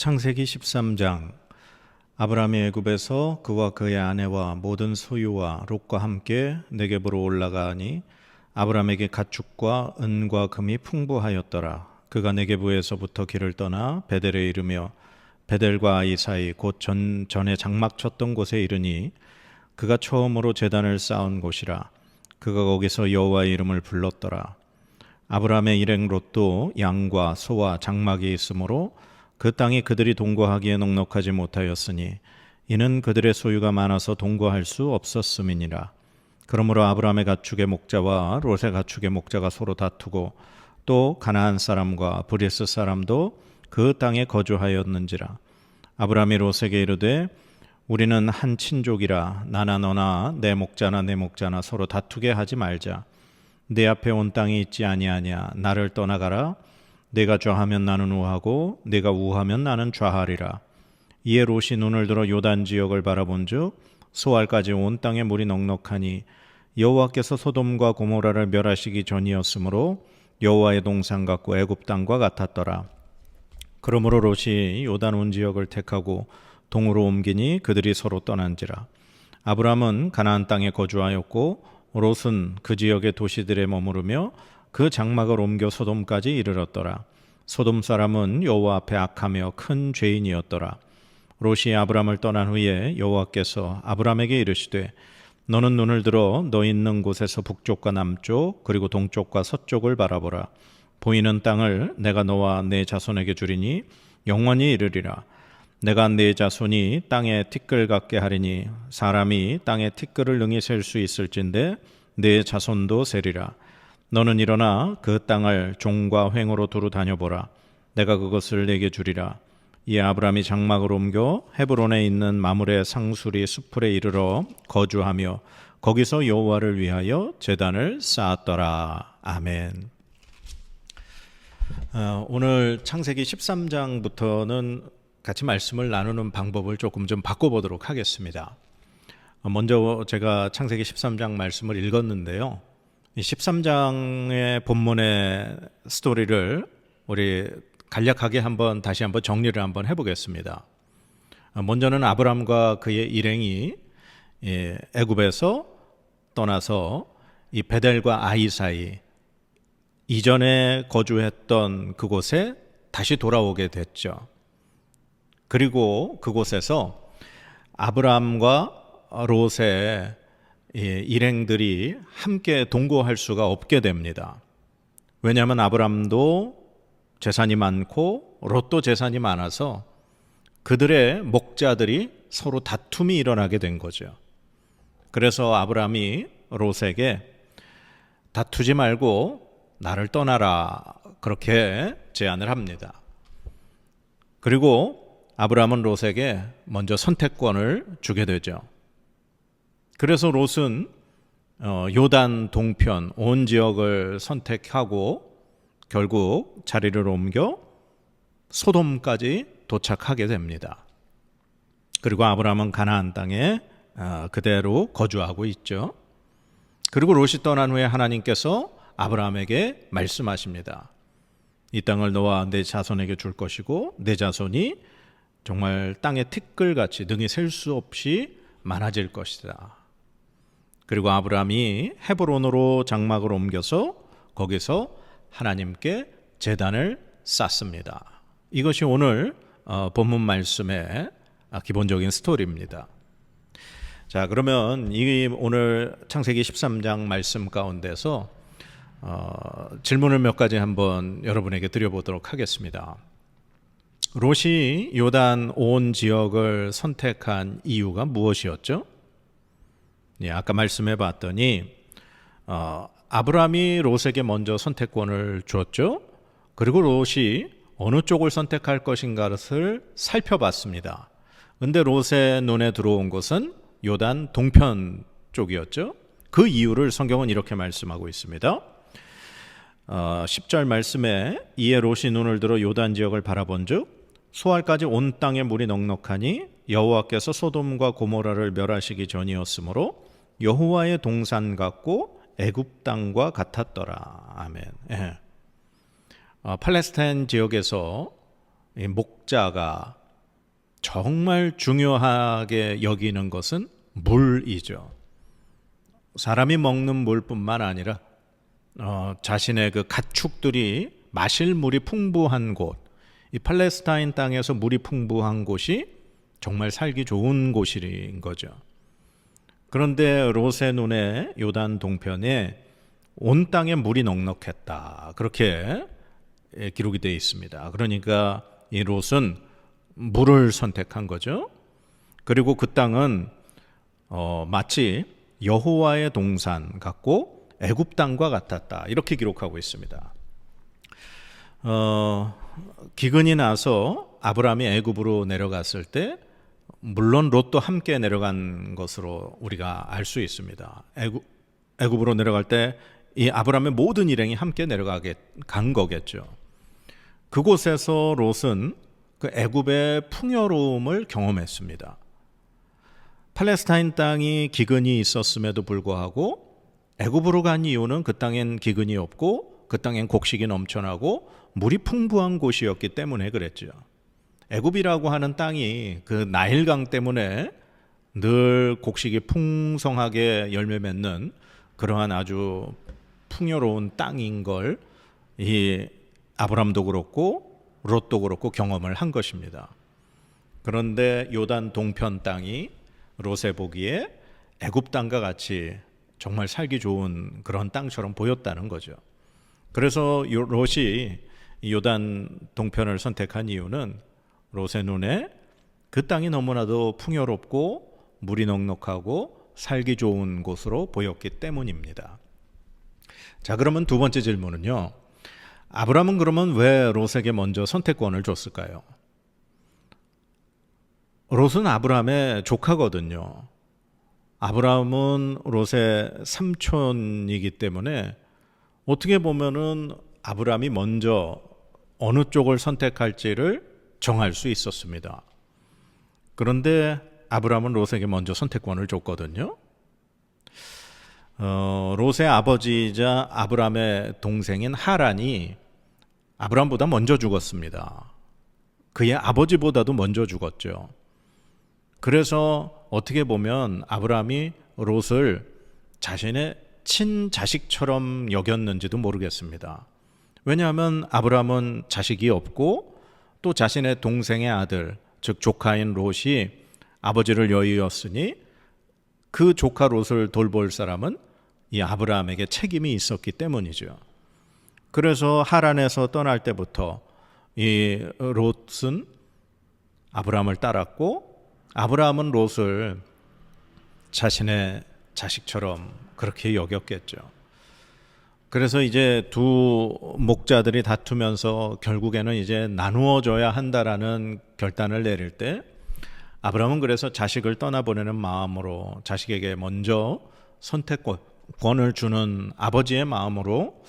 창세기 13장. 아브라함이 애굽에서 그와 그의 아내와 모든 소유와 롯과 함께 네겝으로 올라가니 아브라함에게 가축과 은과 금이 풍부하였더라. 그가 네겝에서부터 길을 떠나 베델에 이르며 베델과 아이 사이 곧 전에 장막 쳤던 곳에 이르니 그가 처음으로 제단을 쌓은 곳이라. 그가 거기서 여호와의 이름을 불렀더라. 아브라함의 일행 롯도 양과 소와 장막이 있으므로 그 땅이 그들이 동거하기에 넉넉하지 못하였으니 이는 그들의 소유가 많아서 동거할 수 없었음이니라. 그러므로 아브라함의 가축의 목자와 롯의 가축의 목자가 서로 다투고 또 가나안 사람과 브리스 사람도 그 땅에 거주하였는지라. 아브라함이 롯에게 이르되 우리는 한 친족이라 나나 너나 내 목자나 서로 다투게 하지 말자. 내 앞에 온 땅이 있지 아니하냐. 나를 떠나가라. 내가 좌하면 나는 우하고 내가 우하면 나는 좌하리라. 이에 롯이 눈을 들어 요단 지역을 바라본즉 소알까지 온 땅에 물이 넉넉하니 여호와께서 소돔과 고모라를 멸하시기 전이었으므로 여호와의 동산 같고 애굽 땅과 같았더라. 그러므로 롯이 요단 온 지역을 택하고 동으로 옮기니 그들이 서로 떠난지라. 아브라함은 가나안 땅에 거주하였고 롯은 그 지역의 도시들에 머무르며 그 장막을 옮겨 소돔까지 이르렀더라. 소돔 사람은 여호와 앞에 악하며 큰 죄인이었더라. 롯이 아브라함을 떠난 후에 여호와께서 아브라함에게 이르시되 너는 눈을 들어 너 있는 곳에서 북쪽과 남쪽 그리고 동쪽과 서쪽을 바라보라. 보이는 땅을 내가 너와 내 자손에게 주리니 영원히 이르리라. 내가 내 자손이 땅에 티끌 같게 하리니 사람이 땅에 티끌을 능히 셀 수 있을진데 내 자손도 세리라. 너는 일어나 그 땅을 종과 횡으로 두루 다녀보라. 내가 그것을 내게 주리라. 이에 아브라함이 장막을 옮겨 헤브론에 있는 마므레 상수리 수풀에 이르러 거주하며 거기서 여호와를 위하여 제단을 쌓았더라. 아멘. 오늘 창세기 13장부터는 같이 말씀을 나누는 방법을 조금 좀 바꿔보도록 하겠습니다. 먼저 제가 창세기 13장 말씀을 읽었는데요. 이 13장의 본문의 스토리를 우리 간략하게 다시 한번 정리를 한번 해보겠습니다. 먼저는 아브라함과 그의 일행이 애굽에서 떠나서 이 베델과 아이 사이 이전에 거주했던 그곳에 다시 돌아오게 됐죠. 그리고 그곳에서 아브라함과 롯의 일행들이 함께 동거할 수가 없게 됩니다. 왜냐하면 아브라함도 재산이 많고 롯도 재산이 많아서 그들의 목자들이 서로 다툼이 일어나게 된 거죠. 그래서 아브라함이 롯에게 다투지 말고 나를 떠나라 그렇게 제안을 합니다. 그리고 아브라함은 롯에게 먼저 선택권을 주게 되죠. 그래서 롯은 요단 동편 온 지역을 선택하고 결국 자리를 옮겨 소돔까지 도착하게 됩니다. 그리고 아브라함은 가나안 땅에 그대로 거주하고 있죠. 그리고 롯이 떠난 후에 하나님께서 아브라함에게 말씀하십니다. 이 땅을 너와 내 자손에게 줄 것이고 내 자손이 정말 땅의 티끌같이 능히 셀 수 없이 많아질 것이다. 그리고 아브라함이 헤브론으로 장막을 옮겨서 거기서 하나님께 제단을 쌓습니다. 이것이 오늘 본문 말씀의 기본적인 스토리입니다. 자, 그러면 이 오늘 창세기 13장 말씀 가운데서 질문을 몇 가지 한번 여러분에게 드려보도록 하겠습니다. 롯이 요단 온 지역을 선택한 이유가 무엇이었죠? 아까 말씀해 봤더니 아브라함이 롯에게 먼저 선택권을 줬죠. 그리고 롯이 어느 쪽을 선택할 것인가를 살펴봤습니다. 그런데 롯의 눈에 들어온 것은 요단 동편 쪽이었죠. 그 이유를 성경은 이렇게 말씀하고 있습니다. 10절 말씀에 이에 롯이 눈을 들어 요단 지역을 바라본즉 소알까지 온 땅에 물이 넉넉하니 여호와께서 소돔과 고모라를 멸하시기 전이었으므로 여호와의 동산 같고 애굽 땅과 같았더라. 아멘. 팔레스타인 지역에서 이 목자가 정말 중요하게 여기는 것은 물이죠. 사람이 먹는 물뿐만 아니라 자신의 그 가축들이 마실 물이 풍부한 곳, 이 팔레스타인 땅에서 물이 풍부한 곳이 정말 살기 좋은 곳인 거죠. 그런데 롯의 눈에 요단 동편에 온 땅에 물이 넉넉했다, 그렇게 기록이 되어 있습니다. 그러니까 이 롯은 물을 선택한 거죠. 그리고 그 땅은 마치 여호와의 동산 같고 애굽 땅과 같았다, 이렇게 기록하고 있습니다. 기근이 나서 아브라함이 애굽으로 내려갔을 때 물론 롯도 함께 내려간 것으로 우리가 알 수 있습니다. 애굽으로 내려갈 때 이 아브라함의 모든 일행이 함께 간 거겠죠. 그곳에서 롯은 그 애굽의 풍요로움을 경험했습니다. 팔레스타인 땅이 기근이 있었음에도 불구하고 애굽으로 간 이유는 그 땅엔 기근이 없고 그 땅엔 곡식이 넘쳐나고 물이 풍부한 곳이었기 때문에 그랬죠. 애굽이라고 하는 땅이 그 나일강 때문에 늘 곡식이 풍성하게 열매 맺는 그러한 아주 풍요로운 땅인 걸 이 아브람도 그렇고 롯도 그렇고 경험을 한 것입니다. 그런데 요단 동편 땅이 롯에 보기에 애굽 땅과 같이 정말 살기 좋은 그런 땅처럼 보였다는 거죠. 그래서 롯이 요단 동편을 선택한 이유는 롯의 눈에 그 땅이 너무나도 풍요롭고 물이 넉넉하고 살기 좋은 곳으로 보였기 때문입니다. 자, 그러면 두 번째 질문은요, 아브라함은 그러면 왜 롯에게 먼저 선택권을 줬을까요? 롯은 아브라함의 조카거든요. 아브라함은 롯의 삼촌이기 때문에 어떻게 보면은 아브라함이 먼저 어느 쪽을 선택할지를 정할 수 있었습니다. 그런데 아브라함은 롯에게 먼저 선택권을 줬거든요. 롯의 아버지이자 아브라함의 동생인 하란이 아브라함보다 먼저 죽었습니다. 그의 아버지보다도 먼저 죽었죠. 그래서 어떻게 보면 아브라함이 롯을 자신의 친자식처럼 여겼는지도 모르겠습니다. 왜냐하면 아브라함은 자식이 없고 또 자신의 동생의 아들, 즉 조카인 롯이 아버지를 여의었으니 그 조카 롯을 돌볼 사람은 이 아브라함에게 책임이 있었기 때문이죠. 그래서 하란에서 떠날 때부터 이 롯은 아브라함을 따랐고 아브라함은 롯을 자신의 자식처럼 그렇게 여겼겠죠. 그래서 이제 두 목자들이 다투면서 결국에는 이제 나누어져야 한다라는 결단을 내릴 때 아브라함은 그래서 자식을 떠나보내는 마음으로 자식에게 먼저 선택권을 주는 아버지의 마음으로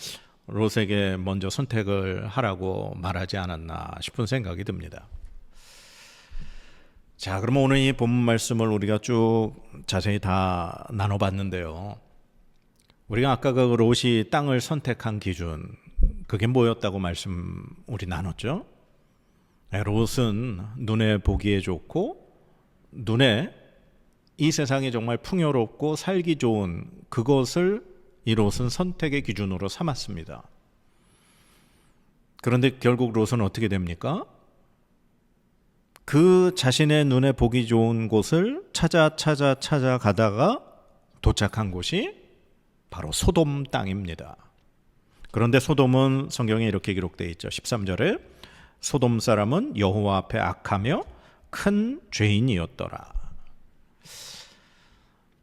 롯에게 먼저 선택을 하라고 말하지 않았나 싶은 생각이 듭니다. 자, 그러면 오늘 이 본문 말씀을 우리가 쭉 자세히 다 나눠봤는데요. 우리가 아까 그 롯이 땅을 선택한 기준, 그게 뭐였다고 말씀 우리 나눴죠? 롯은 눈에 보기에 좋고 눈에 이 세상이 정말 풍요롭고 살기 좋은 그것을 이 롯은 선택의 기준으로 삼았습니다. 그런데 결국 롯은 어떻게 됩니까? 그 자신의 눈에 보기 좋은 곳을 찾아가다가 도착한 곳이 바로 소돔 땅입니다. 그런데 소돔은 성경에 이렇게 기록되어 있죠. 13절에 소돔 사람은 여호와 앞에 악하며 큰 죄인이었더라.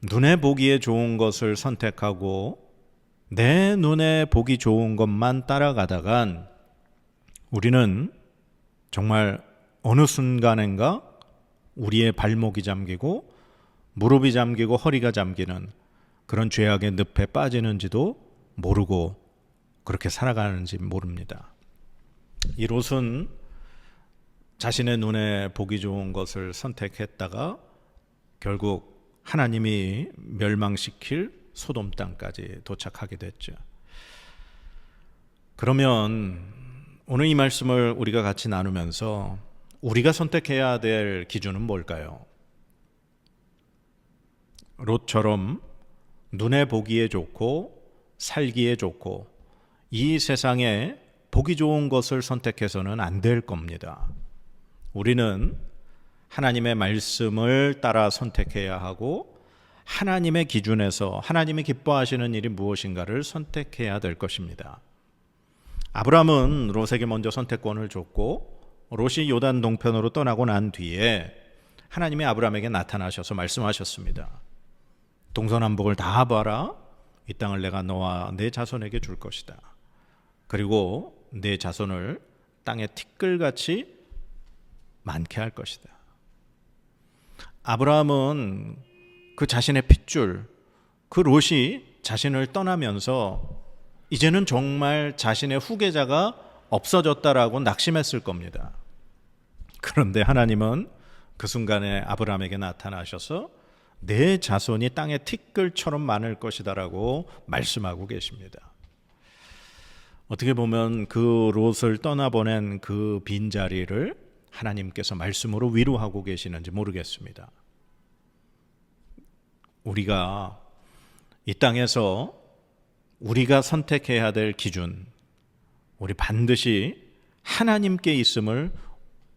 눈에 보기에 좋은 것을 선택하고 내 눈에 보기 좋은 것만 따라가다간 우리는 정말 어느 순간인가 우리의 발목이 잠기고 무릎이 잠기고 허리가 잠기는 그런 죄악의 늪에 빠지는지도 모르고 그렇게 살아가는지 모릅니다. 이 롯은 자신의 눈에 보기 좋은 것을 선택했다가 결국 하나님이 멸망시킬 소돔 땅까지 도착하게 됐죠. 그러면 오늘 이 말씀을 우리가 같이 나누면서 우리가 선택해야 될 기준은 뭘까요? 롯처럼 눈에 보기에 좋고 살기에 좋고 이 세상에 보기 좋은 것을 선택해서는 안 될 겁니다. 우리는 하나님의 말씀을 따라 선택해야 하고 하나님의 기준에서 하나님이 기뻐하시는 일이 무엇인가를 선택해야 될 것입니다. 아브라함은 롯에게 먼저 선택권을 줬고 롯이 요단 동편으로 떠나고 난 뒤에 하나님이 아브라함에게 나타나셔서 말씀하셨습니다. 동서남북을 다 봐라. 이 땅을 내가 너와 내 자손에게 줄 것이다. 그리고 내 자손을 땅의 티끌같이 많게 할 것이다. 아브라함은 그 자신의 핏줄, 그 롯이 자신을 떠나면서 이제는 정말 자신의 후계자가 없어졌다라고 낙심했을 겁니다. 그런데 하나님은 그 순간에 아브라함에게 나타나셔서 내 자손이 땅의 티끌처럼 많을 것이다라고 말씀하고 계십니다. 어떻게 보면 그 롯을 떠나보낸 그 빈자리를 하나님께서 말씀으로 위로하고 계시는지 모르겠습니다. 우리가 이 땅에서 우리가 선택해야 될 기준, 우리 반드시 하나님께 있음을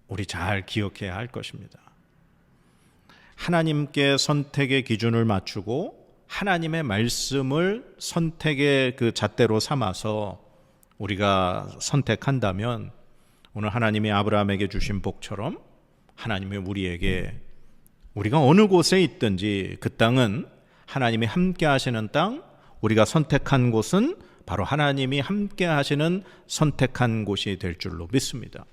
우리 잘 기억해야 할 것입니다. 하나님께 선택의 기준을 맞추고 하나님의 말씀을 선택의 그 잣대로 삼아서 우리가 선택한다면 오늘 하나님이 아브라함에게 주신 복처럼 하나님이 우리에게 우리가 어느 곳에 있든지 그 땅은 하나님이 함께 하시는 땅, 우리가 선택한 곳은 바로 하나님이 함께 하시는 선택한 곳이 될 줄로 믿습니다.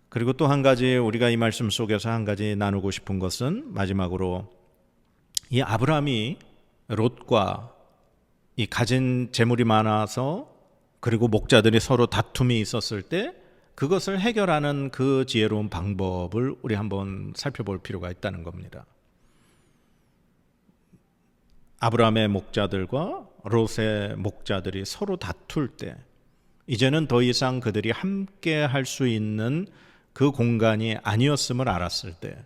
그리고 또 한 가지 우리가 이 말씀 속에서 한 가지 나누고 싶은 것은 마지막으로 이 아브라함이 롯과 이 가진 재물이 많아서 그리고 목자들이 서로 다툼이 있었을 때 그것을 해결하는 그 지혜로운 방법을 우리 한번 살펴볼 필요가 있다는 겁니다. 아브라함의 목자들과 롯의 목자들이 서로 다툴 때 이제는 더 이상 그들이 함께 할 수 있는 그 공간이 아니었음을 알았을 때,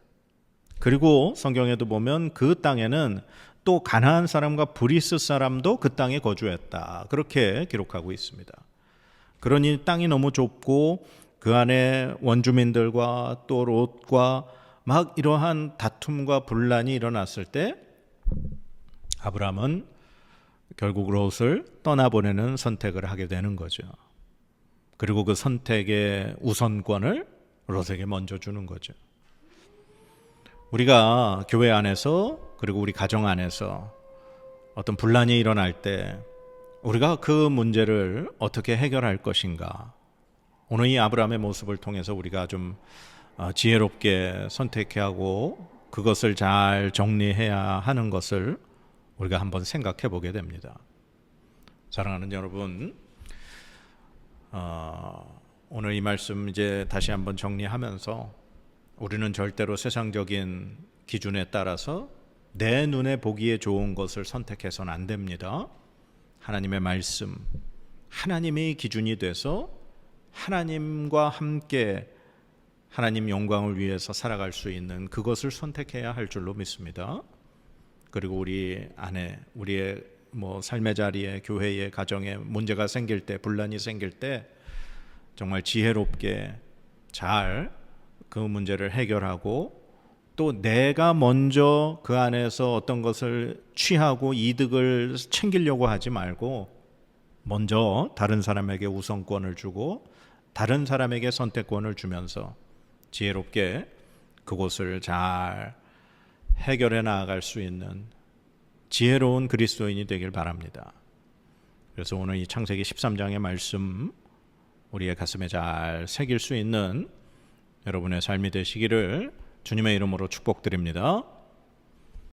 그리고 성경에도 보면 그 땅에는 또 가나안 사람과 브리스 사람도 그 땅에 거주했다, 그렇게 기록하고 있습니다. 그러니 땅이 너무 좁고 그 안에 원주민들과 또 롯과 막 이러한 다툼과 분란이 일어났을 때 아브라함은 결국 롯을 떠나보내는 선택을 하게 되는 거죠. 그리고 그 선택의 우선권을 롯에게 먼저 주는 거죠. 우리가 교회 안에서 그리고 우리 가정 안에서 어떤 분란이 일어날 때 우리가 그 문제를 어떻게 해결할 것인가, 오늘 이 아브라함의 모습을 통해서 우리가 좀 지혜롭게 선택해야 하고 그것을 잘 정리해야 하는 것을 우리가 한번 생각해 보게 됩니다. 사랑하는 여러분, 오늘 이 말씀 이제 다시 한번 정리하면서 우리는 절대로 세상적인 기준에 따라서 내 눈에 보기에 좋은 것을 선택해서는 안 됩니다. 하나님의 말씀, 하나님이 기준이 돼서 하나님과 함께 하나님 영광을 위해서 살아갈 수 있는 그것을 선택해야 할 줄로 믿습니다. 그리고 우리 안에 우리의 삶의 자리에, 교회에, 가정에 문제가 생길 때, 분란이 생길 때 정말 지혜롭게 잘 그 문제를 해결하고 또 내가 먼저 그 안에서 어떤 것을 취하고 이득을 챙기려고 하지 말고 먼저 다른 사람에게 우선권을 주고 다른 사람에게 선택권을 주면서 지혜롭게 그곳을 잘 해결해 나아갈 수 있는 지혜로운 그리스도인이 되길 바랍니다. 그래서 오늘 이 창세기 13장의 말씀 우리의 가슴에 잘 새길 수 있는 여러분의 삶이 되시기를 주님의 이름으로 축복드립니다.